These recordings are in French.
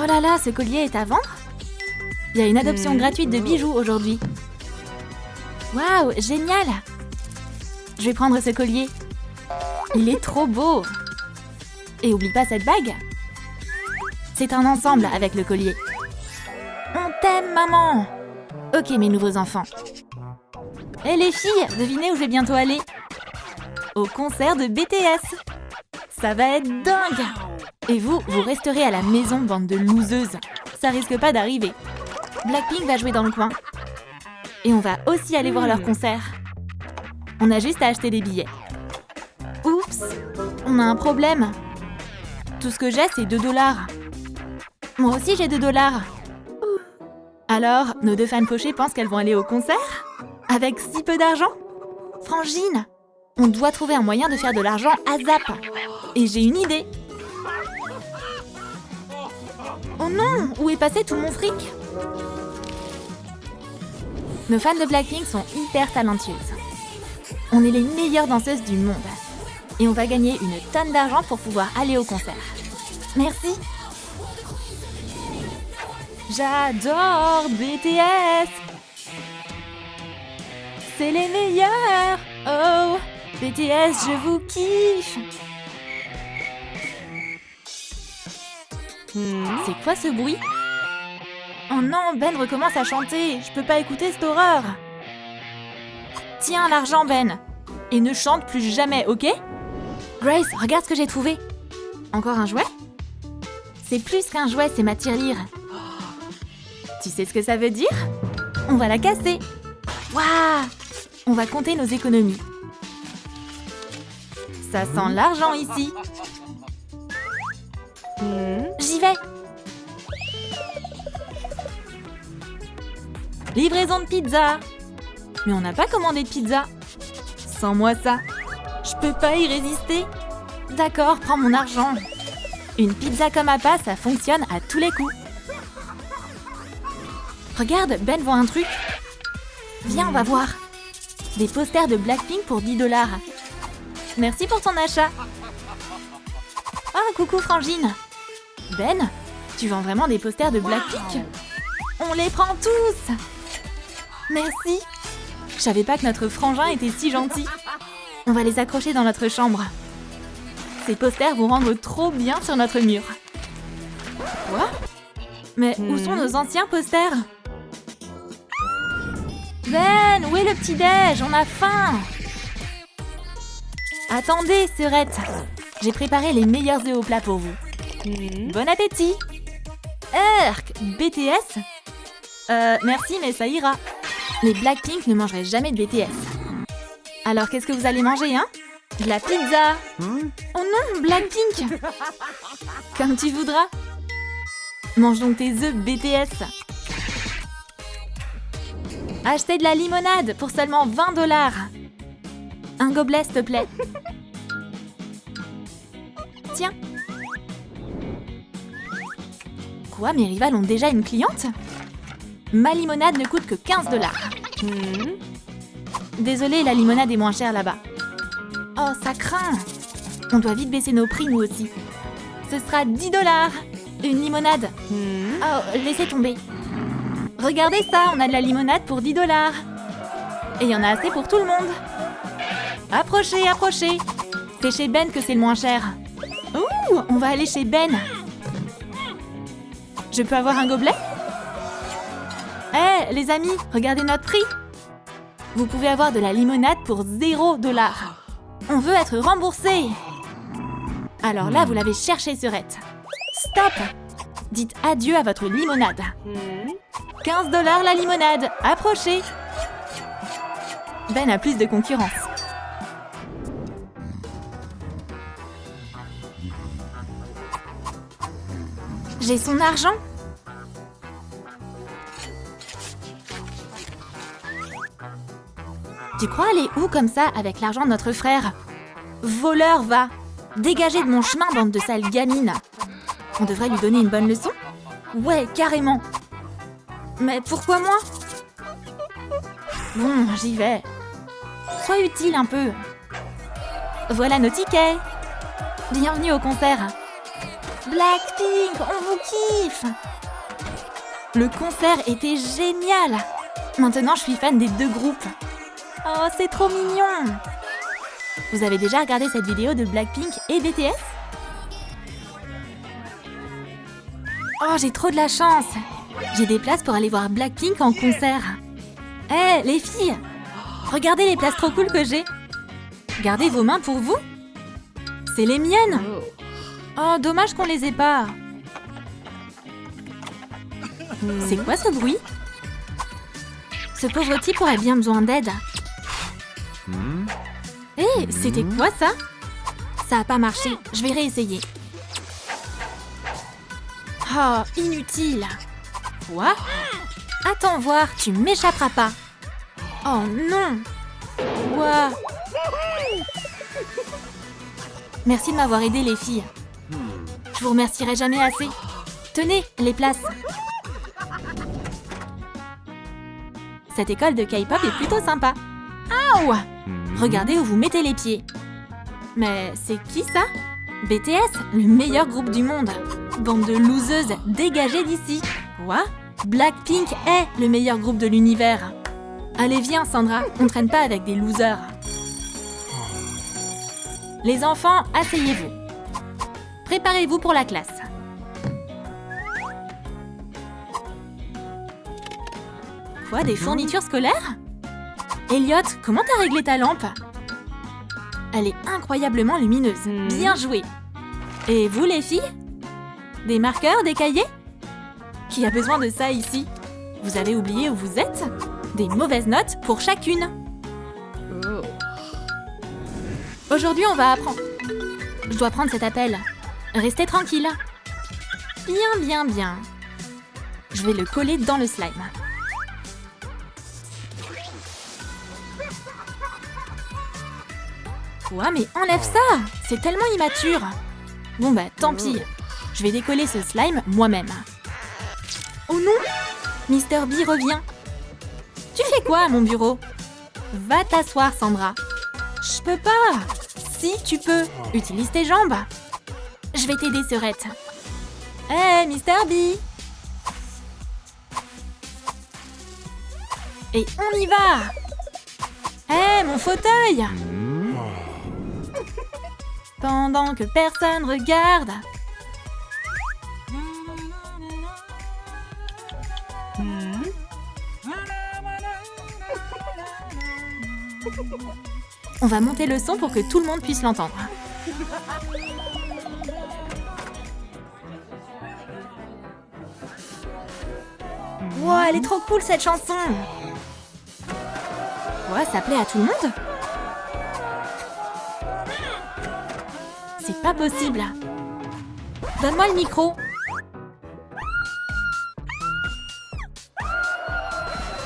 Oh là là, ce collier est à vendre? Il y a une adoption gratuite de bijoux aujourd'hui. Waouh, génial! Je vais prendre ce collier. Il est trop beau. Et oublie pas cette bague. C'est un ensemble avec le collier. On t'aime, maman! Ok, mes nouveaux enfants. Et les filles, devinez où je vais bientôt aller? Au concert de BTS. Ça va être dingue! Et vous resterez à la maison, bande de loseuses. Ça risque pas d'arriver. Blackpink va jouer dans le coin. Et on va aussi aller voir leur concert. On a juste à acheter des billets. Oups! On a un problème. Tout ce que j'ai, c'est 2 $. Moi aussi, j'ai 2 $. Alors, nos 2 fans pochés pensent qu'elles vont aller au concert? Avec si peu d'argent? Frangine! On doit trouver un moyen de faire de l'argent à zap. Et j'ai une idée. Oh non! Où est passé tout mon fric? Nos fans de Blackpink sont hyper talentueuses. On est les meilleures danseuses du monde. Et on va gagner une tonne d'argent pour pouvoir aller au concert. Merci! J'adore BTS! C'est les meilleurs! Oh! BTS, je vous kiffe! C'est quoi ce bruit? Oh non, Ben recommence à chanter. Je peux pas écouter cette horreur. Tiens l'argent, Ben. Et ne chante plus jamais, ok? Grace, regarde ce que j'ai trouvé. Encore un jouet? C'est plus qu'un jouet, c'est ma tirelire. Tu sais ce que ça veut dire? On va la casser. Waouh! On va compter nos économies. Ça sent l'argent ici. J'y vais. Livraison de pizza. Mais on n'a pas commandé de pizza. Sans moi ça. Je peux pas y résister. D'accord, prends mon argent. Une pizza comme appât, ça fonctionne à tous les coups. Regarde, Ben voit un truc. Viens, on va voir. Des posters de Blackpink pour 10 $. Merci pour ton achat. Ah, coucou Frangine. Ben, tu vends vraiment des posters de Blackpink? On les prend tous. Merci. Je savais pas que notre frangin était si gentil. On va les accrocher dans notre chambre. Ces posters vont rendre trop bien sur notre mur. Quoi? Mais où sont nos anciens posters? Ben, où est le petit-déj? On a faim. Attendez, sœurette. J'ai préparé les meilleurs œufs au plat pour vous. Bon appétit. Erk, BTS? Merci, mais ça ira. Les Blackpink ne mangeraient jamais de BTS. Alors, qu'est-ce que vous allez manger, hein? De la pizza. Oh non, Blackpink. Comme tu voudras. Mange donc tes œufs BTS. Achetez de la limonade pour seulement 20 $. Un gobelet, s'il te plaît. Tiens. Quoi, mes rivales ont déjà une cliente? Ma limonade ne coûte que 15 $. Désolée, la limonade est moins chère là-bas. Oh, ça craint. On doit vite baisser nos prix, nous aussi. Ce sera 10 $. Une limonade. Oh, laissez tomber. Regardez ça, on a de la limonade pour 10 $. Et il y en a assez pour tout le monde. Approchez, approchez. C'est chez Ben que c'est le moins cher. Ouh, on va aller chez Ben. Je peux avoir un gobelet? Hé, les amis, regardez notre prix. Vous pouvez avoir de la limonade pour 0 $. On veut être remboursé. Alors là, vous l'avez cherché, sœurette. Stop! Dites adieu à votre limonade. 15 $ la limonade. Approchez. Ben a plus de concurrence. J'ai son argent. Tu crois aller où comme ça avec l'argent de notre frère? Voleur, va! Dégagez de mon chemin, bande de sales gamines! On devrait lui donner une bonne leçon? Ouais, carrément! Mais pourquoi moi? Bon, j'y vais. Sois utile un peu. Voilà nos tickets. Bienvenue au concert. Blackpink, on vous kiffe! Le concert était génial! Maintenant, je suis fan des deux groupes. Oh, c'est trop mignon! Vous avez déjà regardé cette vidéo de Blackpink et BTS? Oh, j'ai trop de la chance! J'ai des places pour aller voir Blackpink en concert. Hé, les filles! Regardez les places trop cool que j'ai! Gardez vos mains pour vous! C'est les miennes! Oh, dommage qu'on les ait pas! C'est quoi ce bruit? Ce pauvre type aurait bien besoin d'aide. Hé, c'était quoi ça? Ça a pas marché, je vais réessayer. Oh, inutile! Quoi? Attends voir, tu m'échapperas pas! Oh non! Quoi? Merci de m'avoir aidé les filles. Je vous remercierai jamais assez. Tenez, les places. Cette école de K-pop est plutôt sympa. Aouh! Regardez où vous mettez les pieds. Mais c'est qui ça? BTS, le meilleur groupe du monde. Bande de loseuses, dégagez d'ici. Quoi? Blackpink est le meilleur groupe de l'univers. Allez, viens Sandra, on traîne pas avec des losers. Les enfants, asseyez-vous. Préparez-vous pour la classe. Quoi, des fournitures scolaires? Elliot, comment t'as réglé ta lampe? Elle est incroyablement lumineuse. Bien joué. Et vous, les filles? Des marqueurs, des cahiers? Qui a besoin de ça ici? Vous avez oublié où vous êtes? Des mauvaises notes pour chacune. Aujourd'hui, on va apprendre. Je dois prendre cet appel. Restez tranquille. Bien, bien, bien. Je vais le coller dans le slime. Quoi, mais enlève ça! C'est tellement immature. Bon bah, tant pis. Je vais décoller ce slime moi-même. Oh non! Mr. B revient. Tu fais quoi à mon bureau? Va t'asseoir, Sandra. Je peux pas. Si, tu peux. Utilise tes jambes. Je vais t'aider, Serette. Hé, Mr. B! Et on y va! Hé, mon fauteuil! Pendant que personne regarde. On va monter le son pour que tout le monde puisse l'entendre. Wow, elle est trop cool cette chanson! Quoi, ça plaît à tout le monde? C'est pas possible! Donne-moi le micro!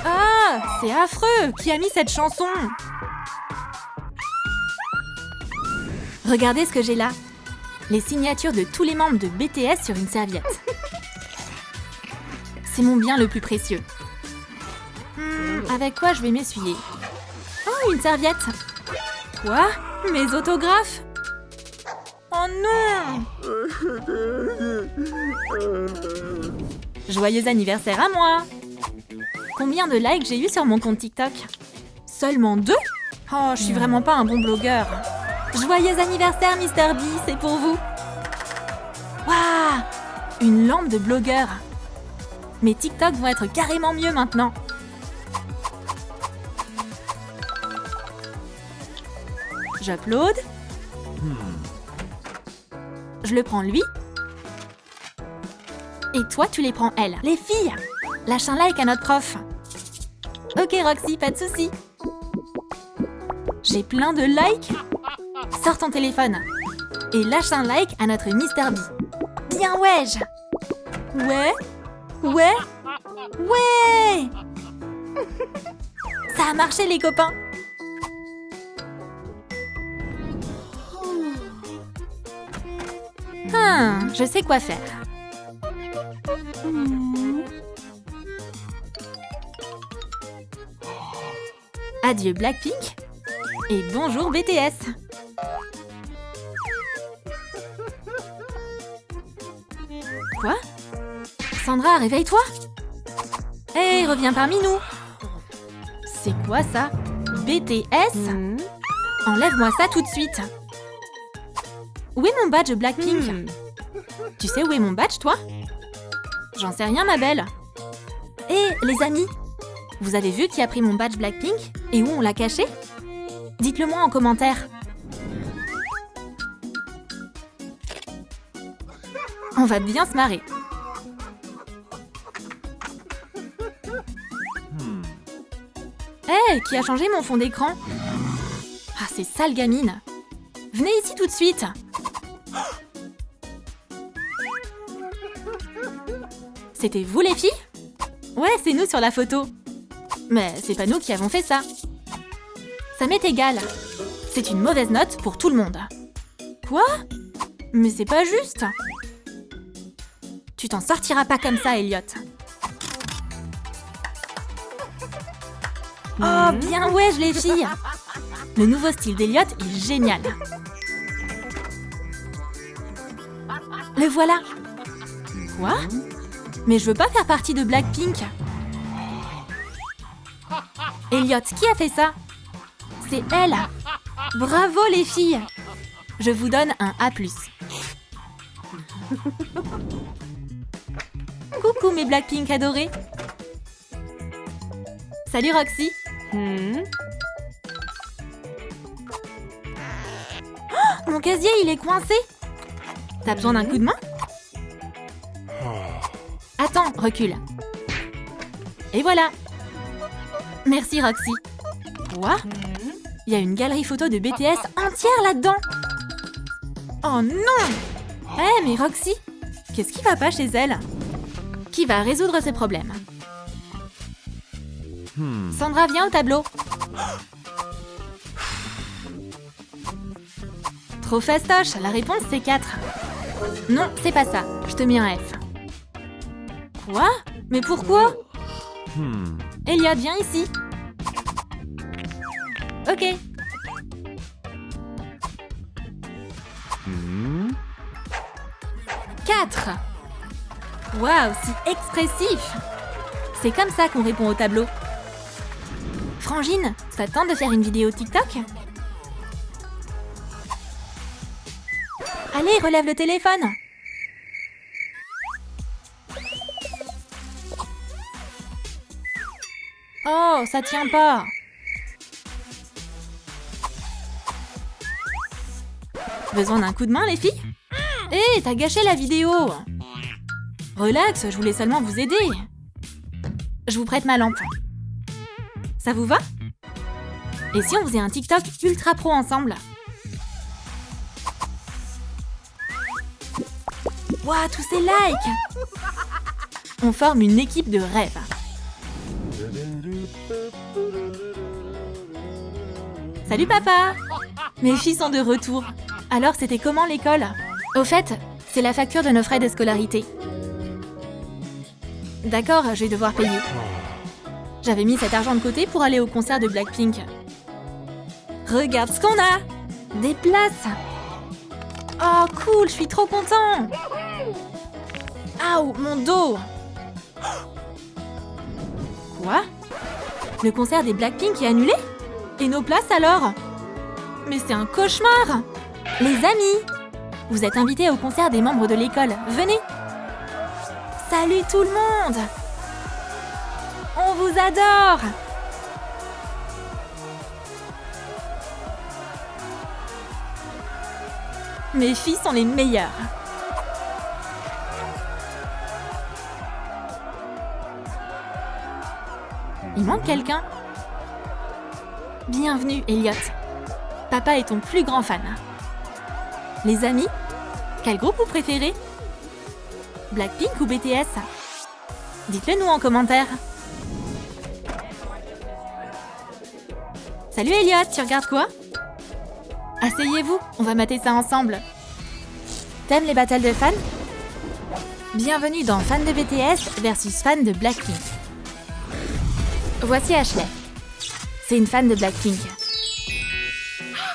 Ah, c'est affreux! Qui a mis cette chanson? Regardez ce que j'ai là. Les signatures de tous les membres de BTS sur une serviette. C'est mon bien le plus précieux. Avec quoi je vais m'essuyer? Oh, une serviette! Quoi? Mes autographes? Oh non! Joyeux anniversaire à moi! Combien de likes j'ai eu sur mon compte TikTok? Seulement 2? Oh, je suis vraiment pas un bon blogueur. Joyeux anniversaire, Mr. B, c'est pour vous. Waouh! Une lampe de blogueur. Mes TikTok vont être carrément mieux maintenant. J'upload. Je le prends lui. Et toi, tu les prends elle. Les filles, lâche un like à notre prof. Ok, Roxy, pas de soucis. J'ai plein de likes. Sors ton téléphone. Et lâche un like à notre Mr. B. Bien wesh. Ouais. Ouais. Ouais. Ça a marché, les copains. Je sais quoi faire. Adieu Blackpink et bonjour BTS. Sandra, réveille-toi! Hé, reviens parmi nous! C'est quoi ça? BTS? Enlève-moi ça tout de suite! Où est mon badge Blackpink? Tu sais où est mon badge, toi? J'en sais rien, ma belle! Hé, les amis! Vous avez vu qui a pris mon badge Blackpink? Et où on l'a caché? Dites-le moi en commentaire! On va bien se marrer! Hé, qui a changé mon fond d'écran? Ah, ces sales gamines! Venez ici tout de suite! C'était vous les filles? Ouais, c'est nous sur la photo. Mais c'est pas nous qui avons fait ça. Ça m'est égal. C'est une mauvaise note pour tout le monde. Quoi? Mais c'est pas juste. Tu t'en sortiras pas comme ça, Elliot. Oh, bien ouais, les filles! Le nouveau style d'Elliot est génial. Le voilà. Quoi? Mais je veux pas faire partie de Blackpink. Elliot, qui a fait ça? C'est elle. Bravo les filles. Je vous donne un A+. Coucou mes Blackpink adorés. Salut Roxy. Oh, mon casier, il est coincé. T'as besoin d'un coup de main? Attends, recule. Et voilà. Merci Roxy. Quoi? Il y a une galerie photo de BTS entière là-dedans. Oh non! Eh mais Roxy, qu'est-ce qui va pas chez elle? Qui va résoudre ces problèmes? Sandra, viens au tableau. Trop fastoche, la réponse c'est 4. Non, c'est pas ça, je te mets un F. Quoi? Mais pourquoi? Elliot, viens ici. Ok. Quatre. Waouh, si expressif. C'est comme ça qu'on répond au tableau. Frangine, ça te tente de faire une vidéo TikTok? Allez, relève le téléphone. Oh, ça tient pas. Besoin d'un coup de main, les filles? Hé, t'as gâché la vidéo. Relax, je voulais seulement vous aider. Je vous prête ma lampe. Ça vous va? Et si on faisait un TikTok ultra pro ensemble? Waouh, tous ces likes! On forme une équipe de rêve. Salut papa! Mes filles sont de retour. Alors, c'était comment l'école? Au fait, c'est la facture de nos frais de scolarité. D'accord, je vais devoir payer. J'avais mis cet argent de côté pour aller au concert de Blackpink. Regarde ce qu'on a! Des places! Oh, cool, je suis trop content! Aouh, mon dos! Quoi? Le concert des Blackpink est annulé? Et nos places alors? Mais c'est un cauchemar! Les amis! Vous êtes invités au concert des membres de l'école. Venez! Salut tout le monde! On vous adore! Mes filles sont les meilleures. Il manque quelqu'un? Bienvenue, Elliot. Papa est ton plus grand fan. Les amis, quel groupe vous préférez? Blackpink ou BTS? Dites-le nous en commentaire. Salut Elliot, tu regardes quoi? Asseyez-vous, on va mater ça ensemble. T'aimes les battles de fans? Bienvenue dans Fans de BTS versus fans de Blackpink. Voici Ashley. C'est une fan de Blackpink.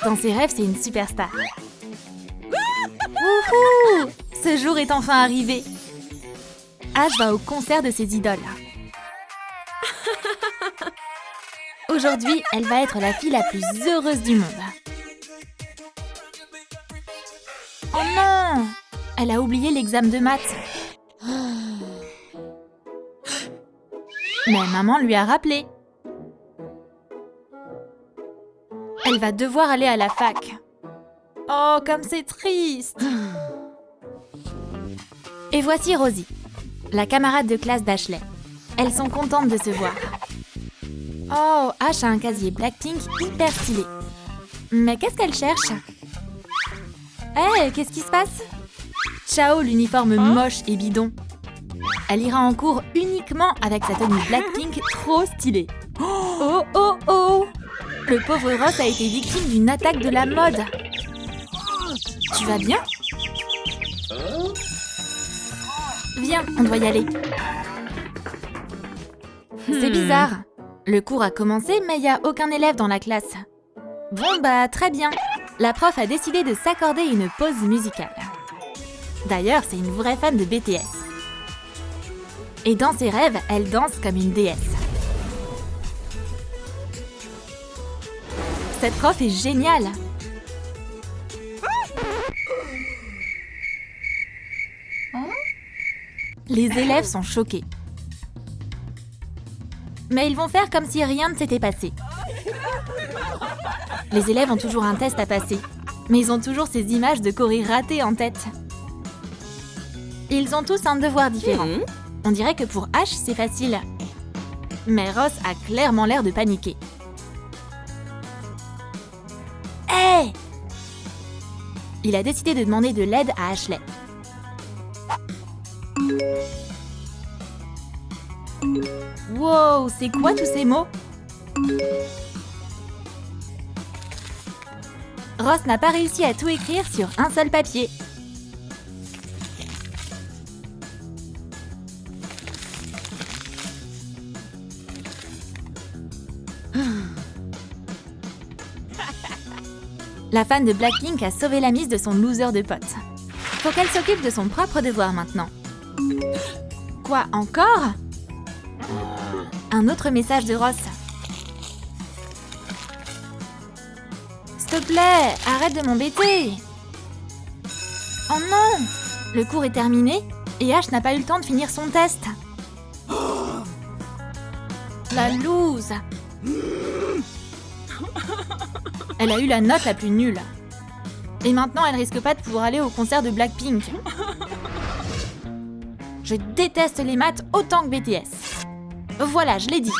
Dans ses rêves, c'est une superstar. Wouhou! Ce jour est enfin arrivé. Ash va au concert de ses idoles. Aujourd'hui, elle va être la fille la plus heureuse du monde. Oh non! Elle a oublié l'examen de maths. Mais maman lui a rappelé. Elle va devoir aller à la fac. Oh, comme c'est triste! Et voici Rosie, la camarade de classe d'Ashley. Elles sont contentes de se voir. Oh, Ash a un casier Blackpink hyper stylé. Mais qu'est-ce qu'elle cherche? Hé, qu'est-ce qui se passe? Ciao, l'uniforme moche et bidon. Elle ira en cours uniquement avec sa tenue Blackpink trop stylée. Oh, oh, oh! Le pauvre Ross a été victime d'une attaque de la mode. Tu vas bien? Viens, on doit y aller. C'est bizarre. Le cours a commencé, mais il n'y a aucun élève dans la classe. Bon, bah, très bien. La prof a décidé de s'accorder une pause musicale. D'ailleurs, c'est une vraie fan de BTS. Et dans ses rêves, elle danse comme une déesse. Cette prof est géniale. Les élèves sont choqués. Mais ils vont faire comme si rien ne s'était passé. Les élèves ont toujours un test à passer, mais ils ont toujours ces images de Corée ratées en tête. Ils ont tous un devoir différent. On dirait que pour Ash, c'est facile. Mais Ross a clairement l'air de paniquer. Hé! Il a décidé de demander de l'aide à Ashley. Wow, c'est quoi tous ces mots? Ross n'a pas réussi à tout écrire sur un seul papier. La fan de Blackpink a sauvé la mise de son loser de pote. Faut qu'elle s'occupe de son propre devoir maintenant. Quoi, encore? Un autre message de Ross. S'il te plaît, arrête de m'embêter. Oh non! Le cours est terminé et Ash n'a pas eu le temps de finir son test. La loose! Elle a eu la note la plus nulle. Et maintenant, elle risque pas de pouvoir aller au concert de Blackpink. Je déteste les maths autant que BTS. Voilà, je l'ai dit.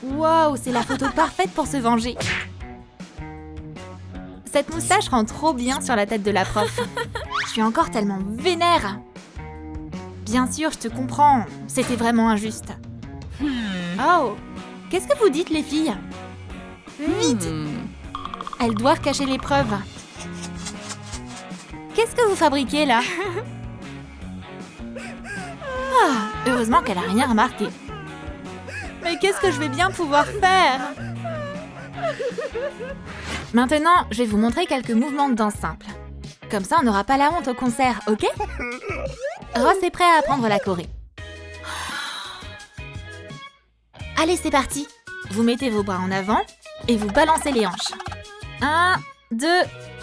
Waouh, c'est la photo parfaite pour se venger. Cette moustache rend trop bien sur la tête de la prof. Je suis encore tellement vénère. Bien sûr, je te comprends. C'était vraiment injuste. Oh, qu'est-ce que vous dites, les filles? Vite! Elles doivent cacher l'épreuve. Qu'est-ce que vous fabriquez, là? Ah, heureusement qu'elle a rien remarqué. Mais qu'est-ce que je vais bien pouvoir faire? Maintenant, je vais vous montrer quelques mouvements de danse simples. Comme ça, on n'aura pas la honte au concert, ok? Ross est prêt à apprendre la choré. Allez, c'est parti. Vous mettez vos bras en avant et vous balancez les hanches. 1, 2,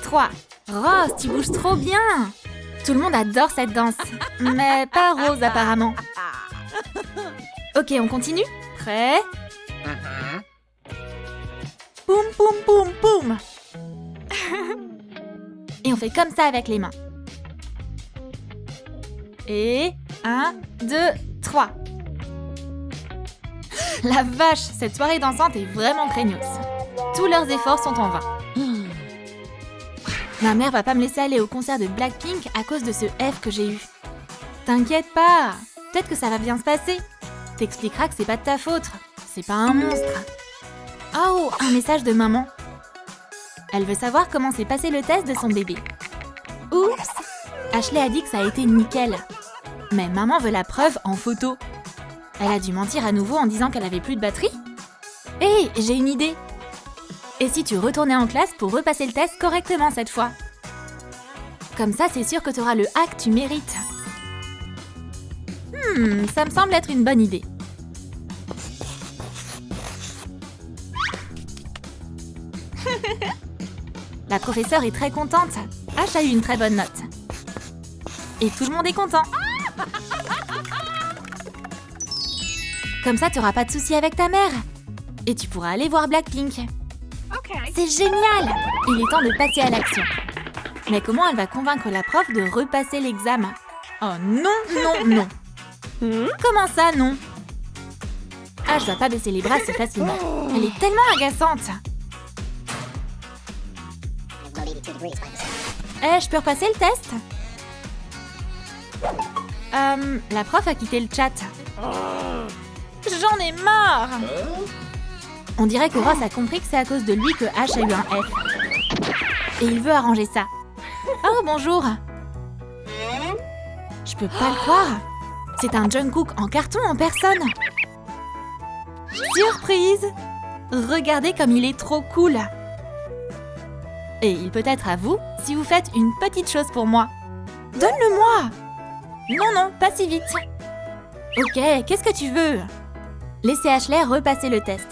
3. Ross, tu bouges trop bien. Tout le monde adore cette danse. Mais pas Rose, apparemment. Ok, on continue? Prêt? Poum, poum, poum, poum. Et on fait comme ça avec les mains. Et 1, 2, 3. La vache, cette soirée dansante est vraiment craignos. Tous leurs efforts sont en vain. Ma mère va pas me laisser aller au concert de Blackpink à cause de ce F que j'ai eu. T'inquiète pas, peut-être que ça va bien se passer. T'expliqueras que c'est pas de ta faute, c'est pas un monstre. Oh, un message de maman. Elle veut savoir comment s'est passé le test de son bébé. Oups, Ashley a dit que ça a été nickel. Mais maman veut la preuve en photo. Elle a dû mentir à nouveau en disant qu'elle avait plus de batterie. Hé, j'ai une idée. Et si tu retournais en classe pour repasser le test correctement cette fois? Comme ça, c'est sûr que tu auras le A que tu mérites. Ça me semble être une bonne idée. La professeure est très contente. H a eu une très bonne note. Et tout le monde est content. Comme ça, tu n'auras pas de soucis avec ta mère. Et tu pourras aller voir Blackpink. C'est génial! Il est temps de passer à l'action. Mais comment elle va convaincre la prof de repasser l'examen? Oh non, non, non. Comment ça, non? Ah, je dois pas baisser les bras si facilement. Elle est tellement agaçante. Je peux repasser le test? La prof a quitté le chat. J'en ai marre! On dirait que Ross a compris que c'est à cause de lui que H a eu un F. Et il veut arranger ça. Oh, bonjour! Je peux pas le croire! C'est un Jungkook en carton en personne! Surprise! Regardez comme il est trop cool! Et il peut être à vous si vous faites une petite chose pour moi. Donne-le-moi! Non, non, pas si vite! Ok, qu'est-ce que tu veux? Laissez Ashley repasser le test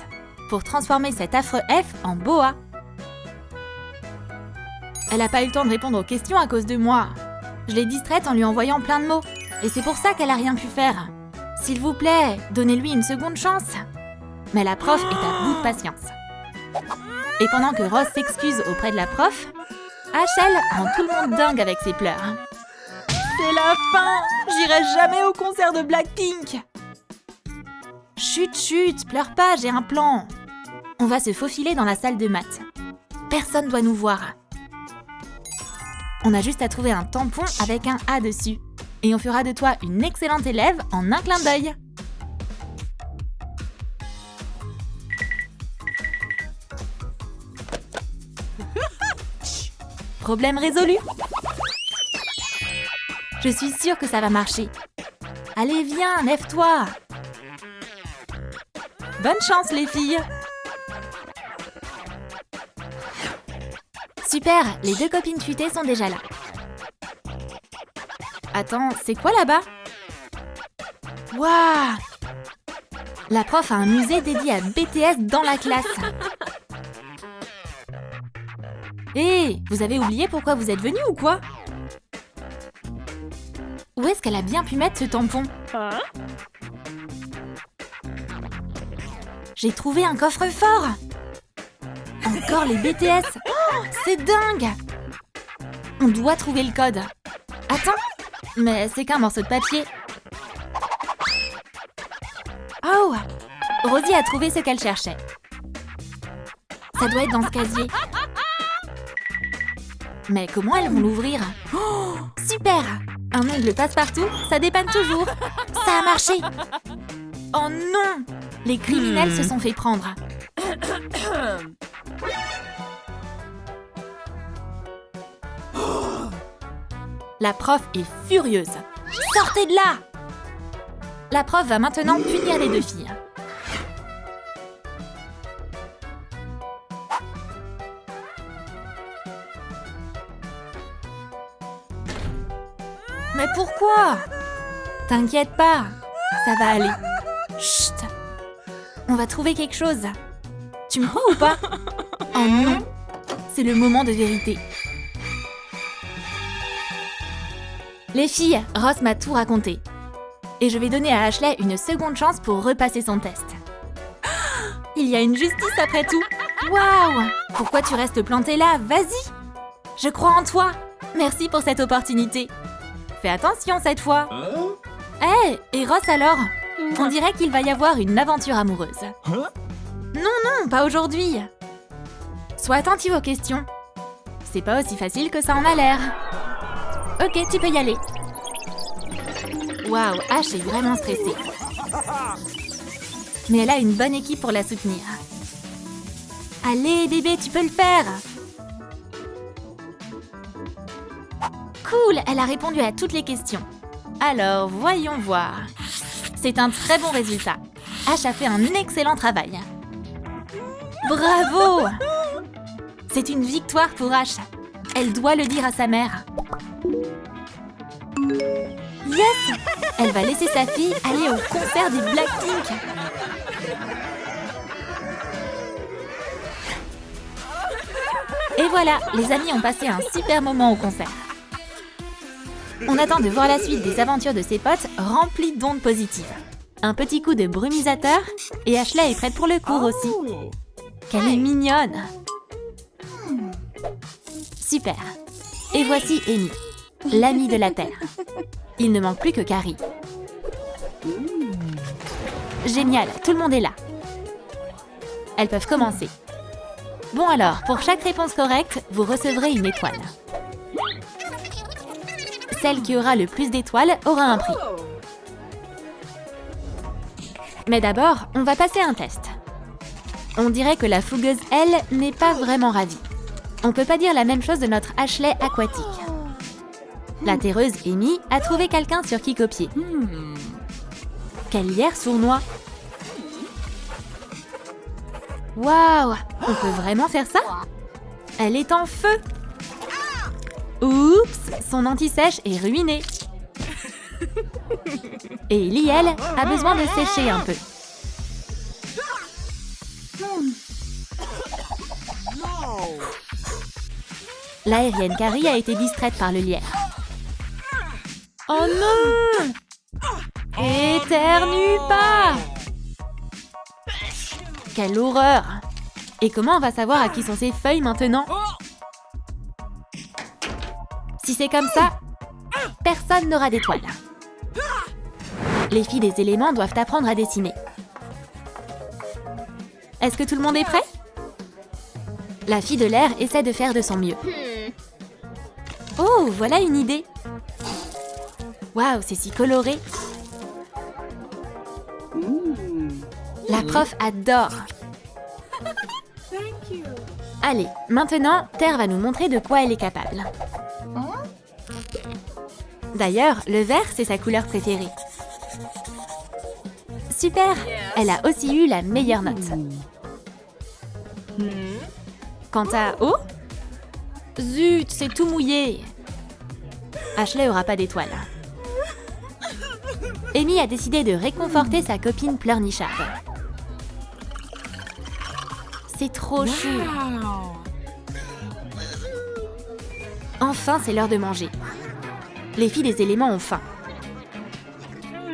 pour transformer cet affreux F en boa. Elle n'a pas eu le temps de répondre aux questions à cause de moi. Je l'ai distraite en lui envoyant plein de mots. Et c'est pour ça qu'elle n'a rien pu faire. S'il vous plaît, donnez-lui une seconde chance. Mais la prof est à bout de patience. Et pendant que Ross s'excuse auprès de la prof, H.L. rend tout le monde dingue avec ses pleurs. C'est la fin! J'irai jamais au concert de Blackpink! Chut, chut, pleure pas, j'ai un plan. On va se faufiler dans la salle de maths. Personne doit nous voir. On a juste à trouver un tampon avec un A dessus. Et on fera de toi une excellente élève en un clin d'œil. Problème résolu. Je suis sûre que ça va marcher. Allez, viens, lève-toi. Bonne chance, les filles. Super, les deux copines futées sont déjà là. Attends, c'est quoi là-bas? Waouh! La prof a un musée dédié à BTS dans la classe. Hé, vous avez oublié pourquoi vous êtes venus ou quoi? Où est-ce qu'elle a bien pu mettre ce tampon? J'ai trouvé un coffre-fort! Encore les BTS! Oh, c'est dingue! On doit trouver le code. Attends, mais c'est qu'un morceau de papier. Oh! Rosie a trouvé ce qu'elle cherchait. Ça doit être dans ce casier. Mais comment elles vont l'ouvrir? Oh, super! Un ongle passe-partout, ça dépanne toujours. Ça a marché. Oh non! Les criminels se sont fait prendre. La prof est furieuse. Sortez de là! La prof va maintenant punir les deux filles. Mais pourquoi? T'inquiète pas, ça va aller. Chut! On va trouver quelque chose. Tu me crois ou pas? Oh non! C'est le moment de vérité. Les filles, Ross m'a tout raconté. Et je vais donner à Ashley une seconde chance pour repasser son test. Il y a une justice après tout. Waouh! Pourquoi tu restes plantée là? Vas-y! Je crois en toi. Merci pour cette opportunité. Fais attention cette fois. Hé, et Ross alors? On dirait qu'il va y avoir une aventure amoureuse. Non, non, pas aujourd'hui. Sois attentive aux questions. C'est pas aussi facile que ça en a l'air. Ok, tu peux y aller. Waouh, H est vraiment stressée. Mais elle a une bonne équipe pour la soutenir. Allez, bébé, tu peux le faire. Cool, elle a répondu à toutes les questions. Alors, voyons voir. C'est un très bon résultat. H a fait un excellent travail. Bravo! C'est une victoire pour H. Elle doit le dire à sa mère. Yes! Elle va laisser sa fille aller au concert des Blackpink. Et voilà, les amis ont passé un super moment au concert. On attend de voir la suite des aventures de ses potes remplis d'ondes positives. Un petit coup de brumisateur et Ashley est prête pour le cours aussi. Qu'elle est mignonne! Super! Et voici Amy, l'amie de la Terre. Il ne manque plus que Carrie. Génial, tout le monde est là. Elles peuvent commencer. Bon alors, pour chaque réponse correcte, vous recevrez une étoile. Celle qui aura le plus d'étoiles aura un prix. Mais d'abord, on va passer un test. On dirait que la fougueuse, elle, n'est pas vraiment ravie. On peut pas dire la même chose de notre Ashley aquatique. La terreuse Amy a trouvé quelqu'un sur qui copier. Quel lierre sournois! Waouh! On peut vraiment faire ça? Elle est en feu! Oups! Son anti-sèche est ruiné. Et Ellie, elle, a besoin de sécher un peu. L'aérienne Carrie a été distraite par le lierre. Oh non! Éternue pas! Quelle horreur! Et comment on va savoir à qui sont ces feuilles maintenant? Si c'est comme ça, personne n'aura d'étoiles. Les filles des éléments doivent apprendre à dessiner. Est-ce que tout le monde est prêt? La fille de l'air essaie de faire de son mieux. Oh, voilà une idée! Waouh, c'est si coloré! La prof adore! Allez, maintenant, Terre va nous montrer de quoi elle est capable. D'ailleurs, le vert, c'est sa couleur préférée. Super! Elle a aussi eu la meilleure note. Quant à eau, zut, c'est tout mouillé. Ashley aura pas d'étoile. Amy a décidé de réconforter sa copine pleurnicharde. C'est trop chou. Enfin, c'est l'heure de manger. Les filles des éléments ont faim.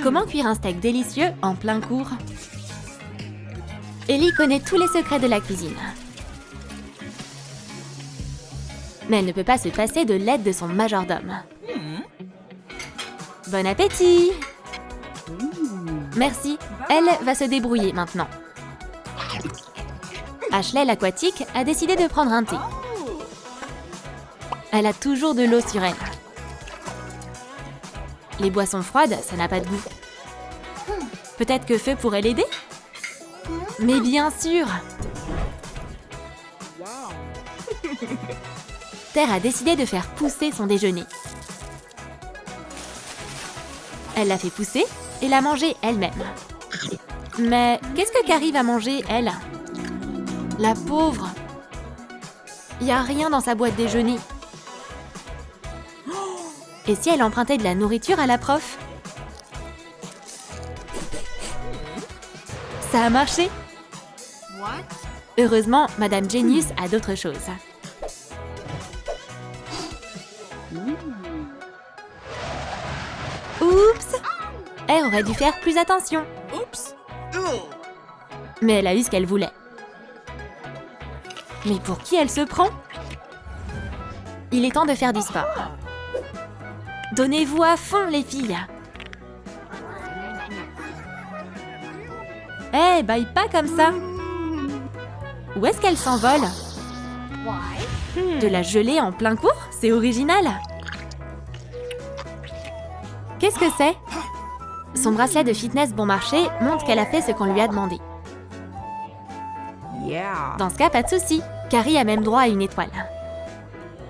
Comment cuire un steak délicieux en plein cours? Ellie connaît tous les secrets de la cuisine. Mais elle ne peut pas se passer de l'aide de son majordome. Bon appétit! Merci, elle va se débrouiller maintenant. Ashley l'aquatique a décidé de prendre un thé. Elle a toujours de l'eau sur elle. Les boissons froides, ça n'a pas de goût. Peut-être que Feu pourrait l'aider? Mais bien sûr! Terre a décidé de faire pousser son déjeuner. Elle l'a fait pousser et l'a mangé elle-même. Mais qu'est-ce que Carrie va manger, elle? La pauvre! Il n'y a rien dans sa boîte déjeuner. Et si elle empruntait de la nourriture à la prof? Ça a marché! Heureusement, Madame Genius a d'autres choses. Oups! Elle aurait dû faire plus attention. Mais elle a eu ce qu'elle voulait. Mais pour qui elle se prend? Il est temps de faire du sport. Donnez-vous à fond, les filles! Eh, baille pas comme ça! Où est-ce qu'elle s'envole? De la gelée en plein cours? C'est original! Qu'est-ce que c'est? Son bracelet de fitness bon marché montre qu'elle a fait ce qu'on lui a demandé. Dans ce cas, pas de souci. Carrie a même droit à une étoile.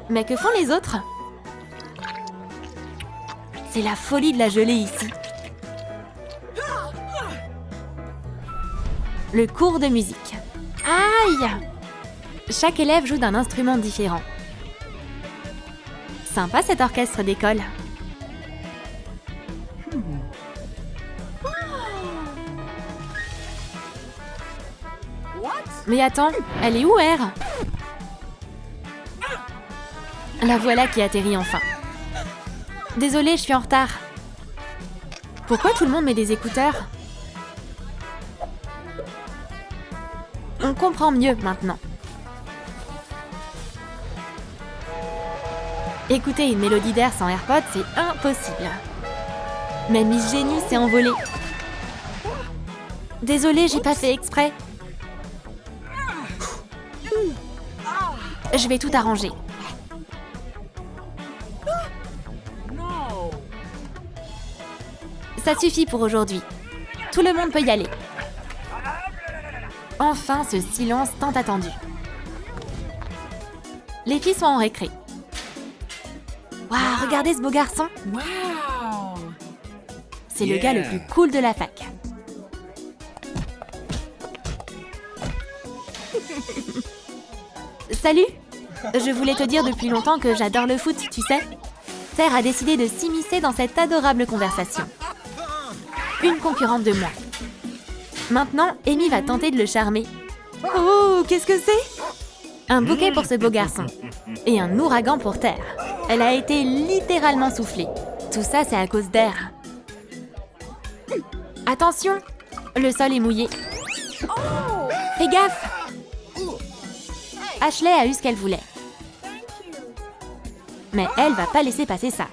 Mais que font les autres? C'est la folie de la gelée ici. Le cours de musique. Aïe! Chaque élève joue d'un instrument différent. Sympa cet orchestre d'école. Mais attends, elle est où, R? La voilà qui atterrit enfin. Désolée, je suis en retard. Pourquoi tout le monde met des écouteurs? On comprend mieux maintenant. Écouter une mélodie d'air sans AirPods, c'est impossible. Mais Miss Génie s'est envolée. Désolée, j'ai pas fait exprès. Je vais tout arranger. Ça suffit pour aujourd'hui. Tout le monde peut y aller. Enfin, ce silence tant attendu. Les filles sont en récré. Waouh, regardez ce beau garçon. C'est le gars le plus cool de la fac. Salut! Je voulais te dire depuis longtemps que j'adore le foot, tu sais. Terre a décidé de s'immiscer dans cette adorable conversation. Une concurrente de moins. Maintenant, Amy va tenter de le charmer. Oh, qu'est-ce que c'est? Un bouquet pour ce beau garçon. Et un ouragan pour Terre. Elle a été littéralement soufflée. Tout ça, c'est à cause d'Air. Attention! Le sol est mouillé. Fais gaffe! Ashley a eu ce qu'elle voulait. Mais elle va pas laisser passer ça.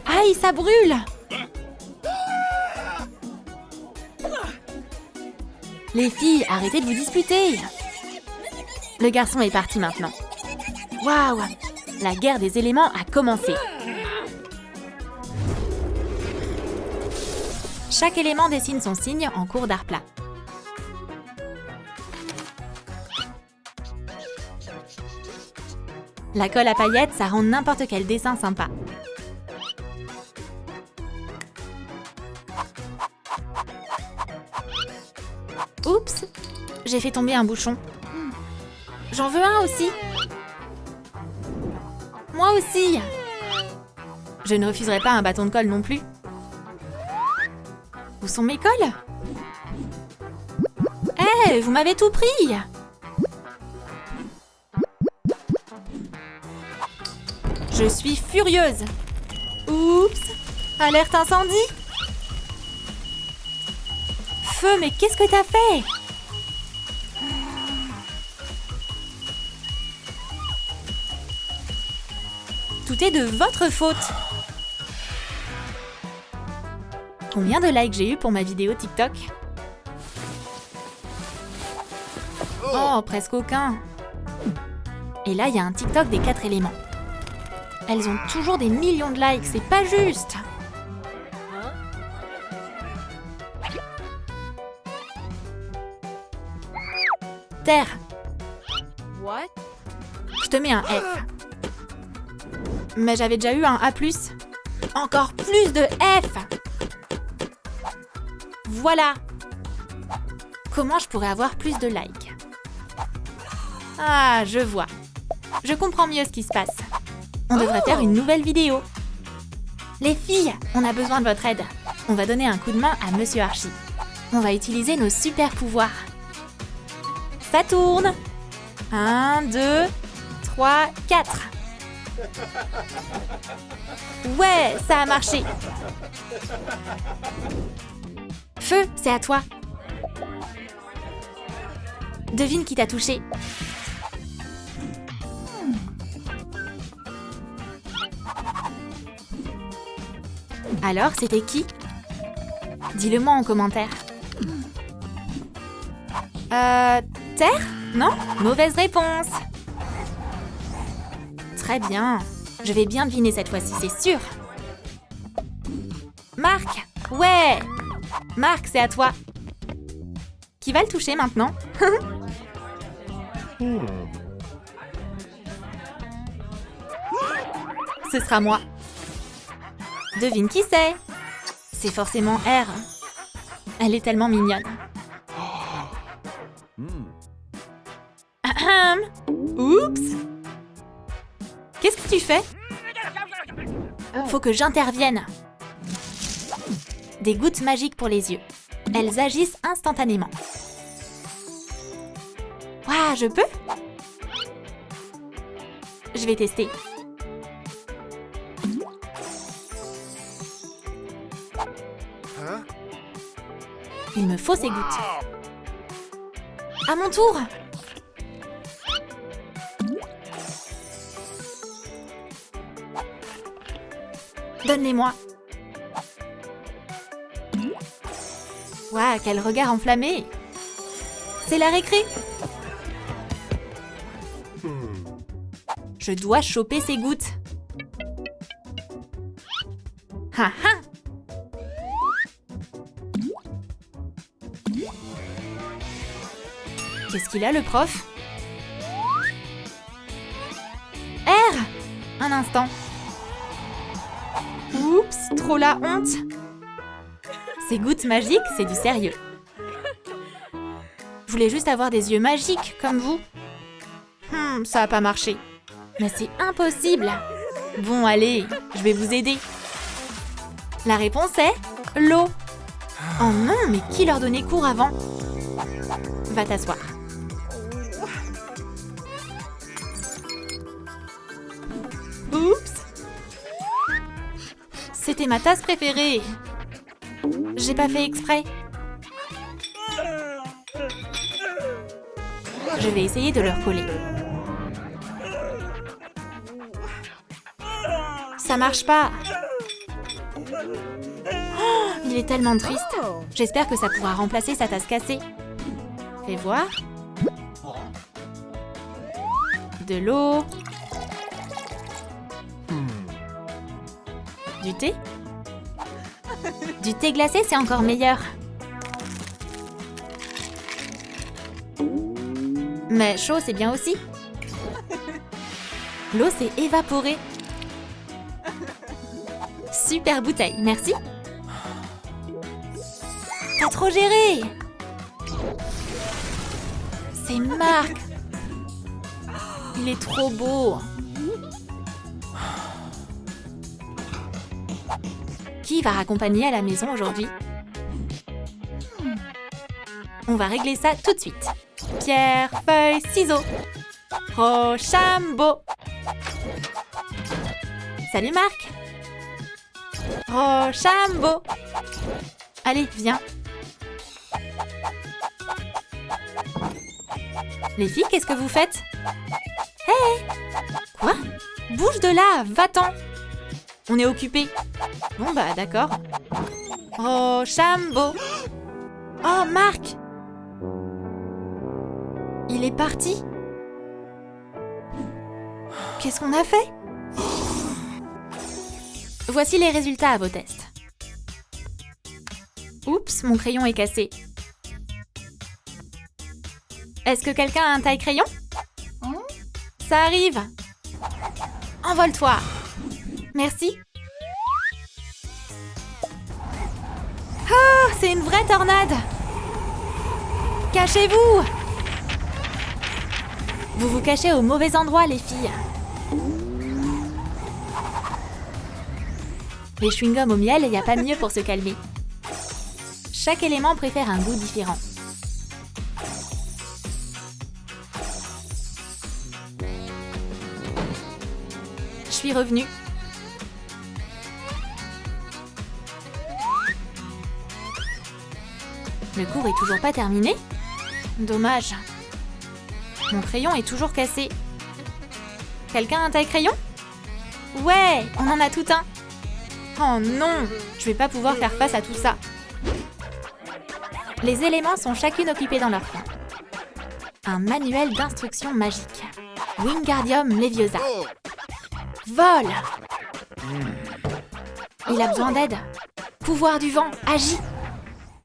Aïe, ça brûle! Les filles, arrêtez de vous disputer! Le garçon est parti maintenant. Waouh! La guerre des éléments a commencé. Chaque élément dessine son signe en cours d'art plat. La colle à paillettes, ça rend n'importe quel dessin sympa. Oups, j'ai fait tomber un bouchon. J'en veux un aussi. Moi aussi. Je ne refuserai pas un bâton de colle non plus. Où sont mes colles? Hé, vous m'avez tout pris! Je suis furieuse. Oups! Alerte incendie! Feu, mais qu'est-ce que t'as fait? Tout est de votre faute. Combien de likes j'ai eu pour ma vidéo TikTok? Oh, presque aucun. Et là, il y a un TikTok des 4 éléments. Elles ont toujours des millions de likes, c'est pas juste. Terre. What? Je te mets un F. Mais j'avais déjà eu un A+. Encore plus de F. Voilà. Comment je pourrais avoir plus de likes? Ah, je vois. Je comprends mieux ce qui se passe. On devrait faire une nouvelle vidéo. Les filles, on a besoin de votre aide. On va donner un coup de main à Monsieur Archie. On va utiliser nos super pouvoirs. Ça tourne. 1, 2, 3, 4. Ouais, ça a marché. Feu, c'est à toi. Devine qui t'a touché. Alors, c'était qui? Dis-le-moi en commentaire. Terre? Non? Mauvaise réponse. Très bien. Je vais bien deviner cette fois-ci, c'est sûr. Marc! Ouais! Marc, c'est à toi. Qui va le toucher maintenant? Ce sera moi. Devine qui c'est? C'est forcément R. Elle est tellement mignonne. Ahem. Oups! Qu'est-ce que tu fais? Faut que j'intervienne. Des gouttes magiques pour les yeux. Elles agissent instantanément. Waouh, je peux? Je vais tester. Il me faut ces gouttes. À mon tour! Donne-les-moi. Waouh, quel regard enflammé! C'est la récré! Je dois choper ces gouttes. Ha ha! Qu'est-ce qu'il a, le prof? R! Un instant. Oups, trop la honte! Ces gouttes magiques, c'est du sérieux. Je voulais juste avoir des yeux magiques, comme vous. Ça a pas marché. Mais c'est impossible! Bon, allez, je vais vous aider. La réponse est l'eau. Oh non, mais qui leur donnait cours avant? Va t'asseoir. Oups! C'était ma tasse préférée. J'ai pas fait exprès. Je vais essayer de leur coller. Ça marche pas. Oh, il est tellement triste. J'espère que ça pourra remplacer sa tasse cassée. Fais voir. De l'eau. Du thé? Du thé glacé, c'est encore meilleur. Mais chaud, c'est bien aussi. L'eau s'est évaporée. Super bouteille, merci. T'as trop géré. C'est Marc. Il est trop beau. Qui va raccompagner à la maison aujourd'hui? On va régler ça tout de suite. Pierre, feuille, ciseaux. Rochambeau. Salut Marc. Rochambeau. Allez, viens. Les filles, qu'est-ce que vous faites? Hé! Quoi? Bouge de là, va-t'en. On est occupés. Bon bah d'accord. Rochambeau. Oh, Marc! Il est parti. Qu'est-ce qu'on a fait? Voici les résultats à vos tests. Oups, mon crayon est cassé. Est-ce que quelqu'un a un taille-crayon? Ça arrive. Envole-toi. Merci. Oh, c'est une vraie tornade. Cachez-vous. Vous vous cachez au mauvais endroit, les filles. Les chewing-gums au miel, il n'y a pas mieux pour se calmer. Chaque élément préfère un goût différent. Je suis revenue. Le cours est toujours pas terminé? Dommage. Mon crayon est toujours cassé. Quelqu'un a un taille-crayon? Ouais, on en a tout un. Oh non, je vais pas pouvoir faire face à tout ça. Les éléments sont chacune occupés dans leur coin. Un manuel d'instruction magique. Wingardium Leviosa. Vol! Il a besoin d'aide. Pouvoir du vent, agis!